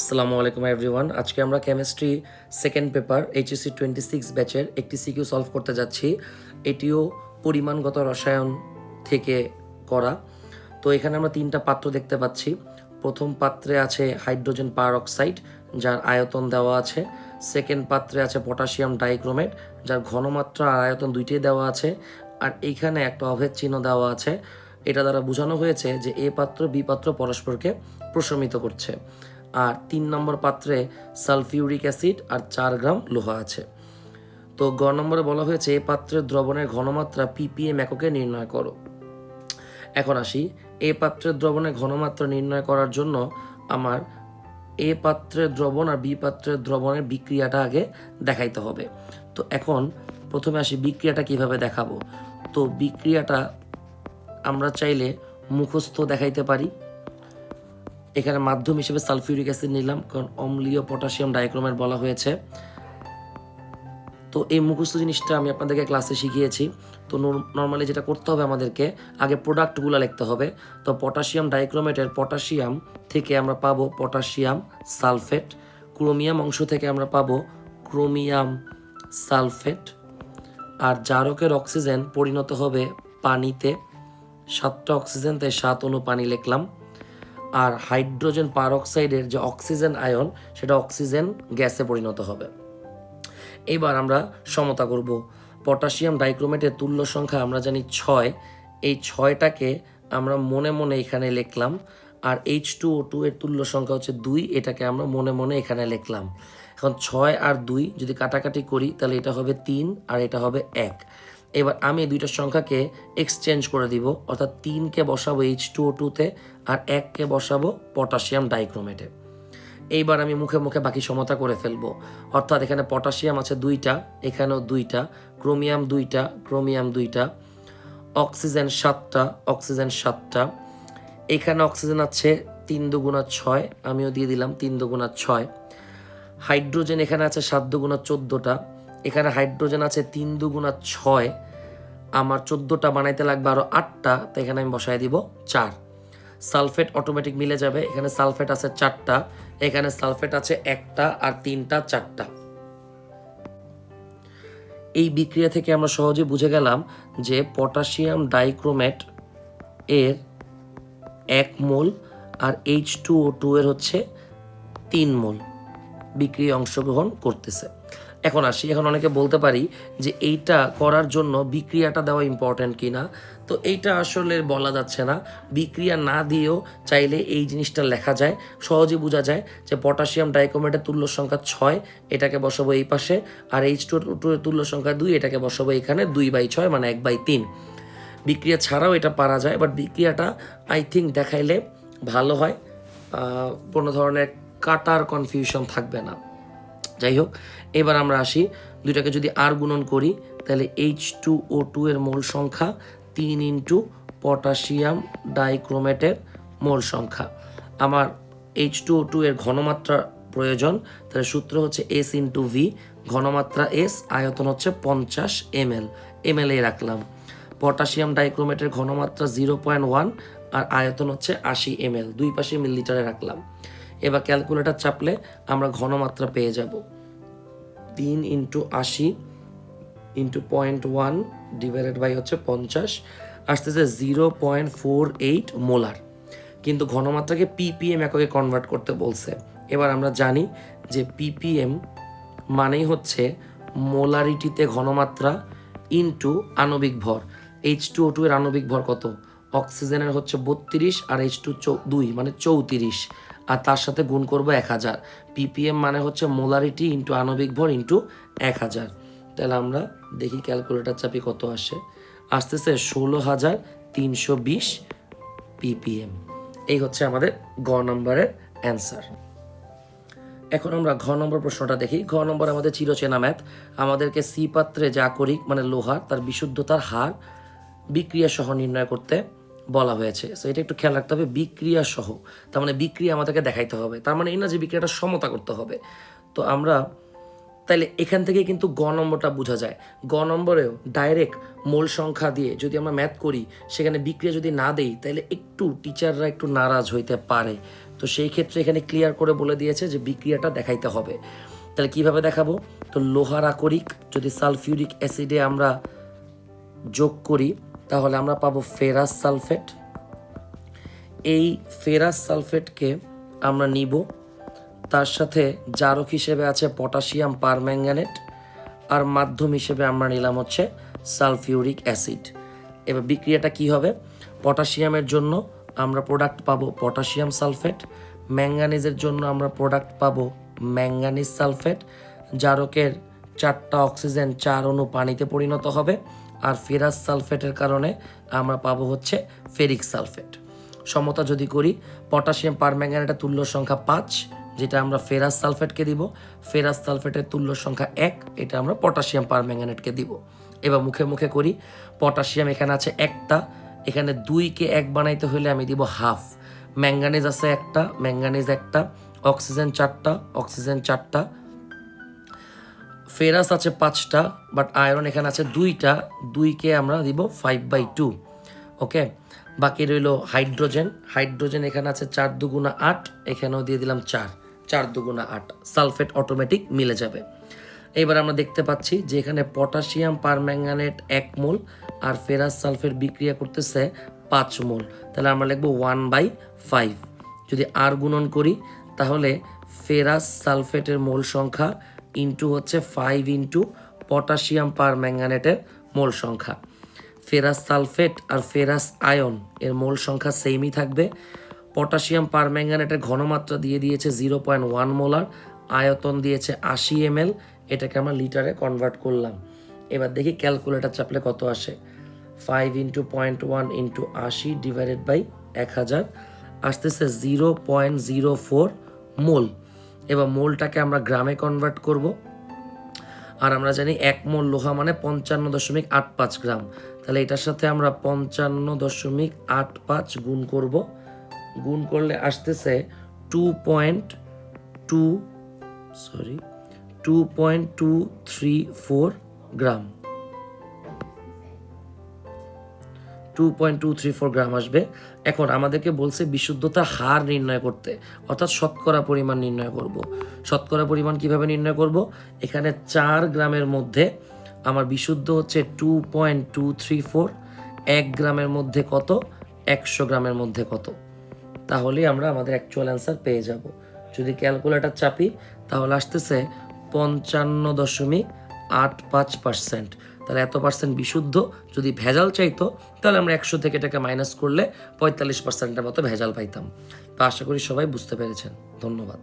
আসসালামু আলাইকুম এভরিওয়ান। আজকে আমরা কেমিস্ট্রি সেকেন্ড পেপার এইচএসসি 26 ব্যাচের একটি সিকিউ সলভ করতে যাচ্ছি। এটিও পরিমাণগত রসায়ন থেকে করা। তো এখানে আমরা তিনটা পাত্র দেখতে পাচ্ছি। প্রথম পাত্রে আছে হাইড্রোজেন পারঅক্সাইড, যার আয়তন দেওয়া আছে। সেকেন্ড পাত্রে আছে পটাশিয়াম ডাইক্রোমেট, যার ঘনমাত্রা আর আয়তন দুইটাই দেওয়া আছে। আর এইখানে একটা অভেদ চিহ্ন দেওয়া আছে। এটা দ্বারা বোঝানো হয়েছে যে এ পাত্র বি পাত্র পরস্পরকে প্রশমিত করছে। আর 3 নম্বর পাত্রে সালফিউরিক অ্যাসিড আর 4 গ্রাম লোহা আছে। তো গ নম্বরে বলা হয়েছে এ পাত্রের দ্রবণের ঘনমাত্রা ppm এককে নির্ণয় করো। এখন আসি, এ পাত্রের দ্রবণের ঘনমাত্রা নির্ণয় করার জন্য আমার এ পাত্রের দ্রবণ আর বি পাত্রের দ্রবণের বিক্রিয়াটা আগে দেখাইতে হবে। তো এখন প্রথমে আসি বিক্রিয়াটা কিভাবে দেখাবো। তো বিক্রিয়াটা আমরা চাইলে মুখস্থ দেখাইতে পারি। এখানে মাধ্যম হিসেবে সালফিউরিক অ্যাসিড নিলাম, কারণ অম্লীয় পটাশিয়াম ডাইক্রোমেট বলা হয়েছে। তো এই মুখস্থ জিনিসটা আমি আপনাদেরকে ক্লাসে শিখিয়েছি। তো নর্মালি যেটা করতে হবে, আমাদেরকে আগে প্রোডাক্টগুলো লিখতে হবে। তো পটাশিয়াম ডাইক্রোমেটের পটাশিয়াম থেকে আমরা পাবো পটাশিয়াম সালফেট, ক্রোমিয়াম অংশ থেকে আমরা পাবো ক্রোমিয়াম সালফেট, আর জারকের অক্সিজেন পরিণত হবে পানিতে। 7টা অক্সিজেন, তাই 7 অণু পানি লিখলাম। আর হাইড্রোজেন পারঅক্সাইডের যে অক্সিজেন আয়ন, সেটা অক্সিজেন গ্যাসে পরিণত হবে। এবার আমরা সমতা করব। পটাশিয়াম ডাইক্রোমেটের তুল্য সংখ্যা আমরা জানি 6। এই 6টাকে আমরা মনে মনে এখানে লিখলাম। আর H2O2 এর তুল্য সংখ্যা হচ্ছে 2, এটাকে আমরা মনে মনে এখানে লিখলাম। এখন 6 আর 2 যদি কাটাকাটি করি, তাহলে এটা হবে 3 আর এটা হবে 1। এবার আমি দুইটা সংখ্যাকে এক্সচেঞ্জ করে দিব, অর্থাৎ 3কে বসাবো H2O2-তে আর 1কে বসাবো পটাশিয়াম ডাইক্রোমেটে। এইবার আমি মুখে মুখে বাকি সমতা করে ফেলবো। অর্থাৎ এখানে পটাশিয়াম আছে 2টা, এখানেও 2টা, ক্রোমিয়াম 2টা, ক্রোমিয়াম 2টা, অক্সিজেন 7টা, অক্সিজেন 7টা। এখানে অক্সিজেন আছে 3 দুগুণা 6, আমিও দিয়ে দিলাম 3 দুগুণা 6। হাইড্রোজেন এখানে আছে 7 দুগুণা 14টা, এখানে হাইড্রোজেন আছে 3 দুগুণা 6, আমার 14টা বানাইতে লাগবে আরও 8টা, তো এখানে আমি বসাই দিব 4। সালফেট অটোমেটিক মিলে যাবে, এখানে সালফেট আছে 4টা, এখানে সালফেট আছে 1টা, আর 3টা 4টা। এই বিক্রিয়া থেকে আমরা সহজে বুঝে গেলাম যে পটাশিয়াম ডাইক্রোমেট এর 1 মোল আর H2O2 এর হচ্ছে 3 মোল বিক্রিয়া অংশগ্রহণ করতেছে। এখন আসি, এখন অনেকে বলতে পারি যে এইটা করার জন্য বিক্রিয়াটা দেওয়া ইম্পর্ট্যান্ট কিনা। তো এইটা আসলে বলা যাচ্ছে না। বিক্রিয়া না দিয়েও চাইলে এই জিনিসটা লেখা যায়, সহজে বোঝা যায় যে পটাশিয়াম ডাইক্রোমেটের তুল্য সংখ্যা 6, এটাকে বসাবো এই পাশে, আর H2O2 এর তুল্য সংখ্যা 2, এটাকে বসাবো এখানে 2/6 মানে 1/3। বিক্রিয়া ছাড়াও এটা পারা যায়, বাট বিক্রিয়াটা আই থিঙ্ক দেখাইলে ভালো হয়, কোনো ধরনের কাটার কনফিউশন থাকবে না। যাই হোক, এবার আমরা আসি, দুইটাকে যদি আর গুণন করি, তাহলে H2O2 এর মোল সংখ্যা 3 ইন্টু পটাশিয়াম ডাইক্রোমেটের মোল সংখ্যা। আমার H2O2 এর ঘনমাত্রা প্রয়োজন, তাহলে সূত্র হচ্ছে S ইন্টু V, ঘনমাত্রা S, আয়তন হচ্ছে 50 ml, ml রাখলাম। পটাশিয়াম ডাইক্রোমেটের ঘনমাত্রা 0.1 আর আয়তন হচ্ছে 80 ml, দুই পাশে মিলিলিটারে রাখলাম। এবার ক্যালকুলেটর চাপলে আমরা ঘনমাত্রা পেয়ে যাব 3 ইন্টু 80 ইন্টু 0.1 ডিভাইডেড বাই হচ্ছে 50, আসতেছে 0.48 মোলার। কিন্তু ঘনমাত্রাকে ppm এককে কনভার্ট করতে বলছে। এবার আমরা জানি যে ppm মানেই হচ্ছে মোলারিটিতে ঘনমাত্রা ইন্টু আণবিক ভর। H2O2 এর আণবিক ভর কত? অক্সিজেনের হচ্ছে 32 আর H2 মানে 34, আর তার সাথে গুণ করব 1000। ppm মানে হচ্ছে মোলারিটি ইন্টু আণবিক ভর ইন্টু 1000। তাহলে আমরা দেখি ক্যালকুলেটর চাপি কত আসে। আসতেছে 16320 ppm। এই হচ্ছে আমাদের গ নম্বরের অ্যান্সার। এখন আমরা ঘ নম্বর প্রশ্নটা দেখি। ঘ নম্বর আমাদের চিরচেনা ম্যাথ। আমাদেরকে সি পাত্রে যে আকরিক মানে লোহার, তার বিশুদ্ধতার হার বিক্রিয়া সহ নির্ণয় করতে বলা হয়েছে। সো এটা একটু খেয়াল রাখতে হবে, বিক্রিয়া সহ, তার মানে বিক্রিয়া আমাদেরকে দেখাইতে হবে, তার মানে এই না যে বিক্রিয়াটা সমতা করতে হবে। তো আমরা তাইলে এখান থেকে কিন্তু গ নম্বরটা বোঝা যায়। গ নম্বরেও ডাইরেক্ট মোল সংখ্যা দিয়ে যদি আমরা ম্যাথ করি, সেখানে বিক্রিয়া যদি না দেই, তাহলে একটু টিচাররা একটু নারাজ হইতে পারে। তো তো সেই ক্ষেত্রে এখানে ক্লিয়ার করে বলে দিয়েছে যে বিক্রিয়াটা দেখাইতে হবে। তাহলে কিভাবে দেখাবো? তো লোহার আকরিক যদি সালফিউরিক অ্যাসিডে আমরা যোগ করি তাহলে আমরা পাবো ফেরাস সালফেট। এই ফেরাস সালফেটকে আমরা নিব, তার সাথে জারক হিসেবে আছে পটাশিয়াম পারম্যাঙ্গানেট, আর মাধ্যম হিসেবে আমরা নিলাম হচ্ছে সালফিউরিক অ্যাসিড। এবার বিক্রিয়াটা কি হবে? পটাশিয়ামের জন্য আমরা প্রোডাক্ট পাবো পটাশিয়াম সালফেট, ম্যাঙ্গানিজের জন্য আমরা প্রোডাক্ট পাবো ম্যাঙ্গানিজ সালফেট, জারকের 4টা অক্সিজেন 4 অণু পানিতে পরিণত হবে, আর ফেরাস সালফেটের কারণে আমরা পাবো হচ্ছে ফেরিক সালফেট। সমতা যদি করি, পটাশিয়াম পারম্যাঙ্গানেটের তুল্য সংখ্যা 5, যেটা আমরা ফেরাস সালফেটকে দিব, ফেরাস সালফেটের তুল্য সংখ্যা 1, এটা আমরা পটাশিয়াম পারম্যাঙ্গানেটকে দিব। এবার মুখে মুখে করি, পটাশিয়াম এখানে আছে 1টা, এখানে 2কে 1 বানাইতে হলে আমি দিব হাফ। ম্যাঙ্গানিজ আছে 1টা, ম্যাঙ্গানিজ 1টা, অক্সিজেন 4টা, অক্সিজেন 4টা, ফেরাস আছে 5টা, বাট আয়রন এখানে আছে 2টা, 2কে আমরা দিব 5/2। ওকে, বাকি রইল হাইড্রোজেন। হাইড্রোজেন এখানে আছে 4 দুগুণা 8, এখানেও দিয়ে দিলাম 4, 4 দুগুণা 8, সালফেট অটোমেটিক মিলে যাবে। এবার আমরা দেখতে পাচ্ছি যে এখানে পটাশিয়াম পারম্যাঙ্গানেট 1 মোল আর ফেরাস সালফেট বিক্রিয়া করতেছে 5 মোল, তাহলে আমরা লিখবো 1/5। যদি আর গুণন করি তাহলে ফেরাস সালফেটের মোল সংখ্যা ইন্টু হচ্ছে 5 ইন্টু পটাশিয়াম পারম্যাঙ্গানেটের মোল সংখ্যা। ফেরাস সালফেট আর ফেরাস আয়ন এর মোল সংখ্যা সেমই থাকবে। পটাশিয়াম পারম্যাঙ্গানেটের ঘনমাত্রা দিয়ে দিয়েছে 0.1 মোলার, আয়তন দিয়েছে 80 ml, এটাকে আমরা লিটারে কনভার্ট করলাম। এবার দেখি ক্যালকুলেটর চাপলে কত আসে। 5 ইন্টু 0.1 ইন্টু 80 ডিভাইডেড বাই 1000 আসতেছে 0.04 মোল। এবার মোলটাকে আমরা গ্রামে কনভার্ট করব, আর আমরা জানি 1 মোল লোহা মানে 55.85 গ্রাম, তাহলে এটার সাথে আমরা 55.85 গুণ করব। গুণ করলে আসতেছে 2.234 গ্রাম, 2.234 গ্রাম আসবে। এখন আমাদেরকে বলছে বিশুদ্ধতা হার নির্ণয় করতে, অর্থাৎ শতকরা পরিমাণ নির্ণয় করব। শতকরা পরিমাণ কিভাবে নির্ণয় করব? এখানে 4 গ্রামের মধ্যে আমার বিশুদ্ধ হচ্ছে 2.234, 1 গ্রামের মধ্যে কত, 100 গ্রামের মধ্যে কত, তাহলে আমরা আমাদের অ্যাকচুয়াল অ্যান্সার পেয়ে যাব। যদি ক্যালকুলেটর চাপি তাহলে আসতেছে 55.85%। তাহলে এত পার্সেন্ট বিশুদ্ধ। যদি ভেজাল চাইতো তাহলে আমরা 100 থেকে এটাকে মাইনাস করলে 45%-এর মতো ভেজাল পাইতাম। তো আশা করি সবাই বুঝতে পেরেছেন। ধন্যবাদ।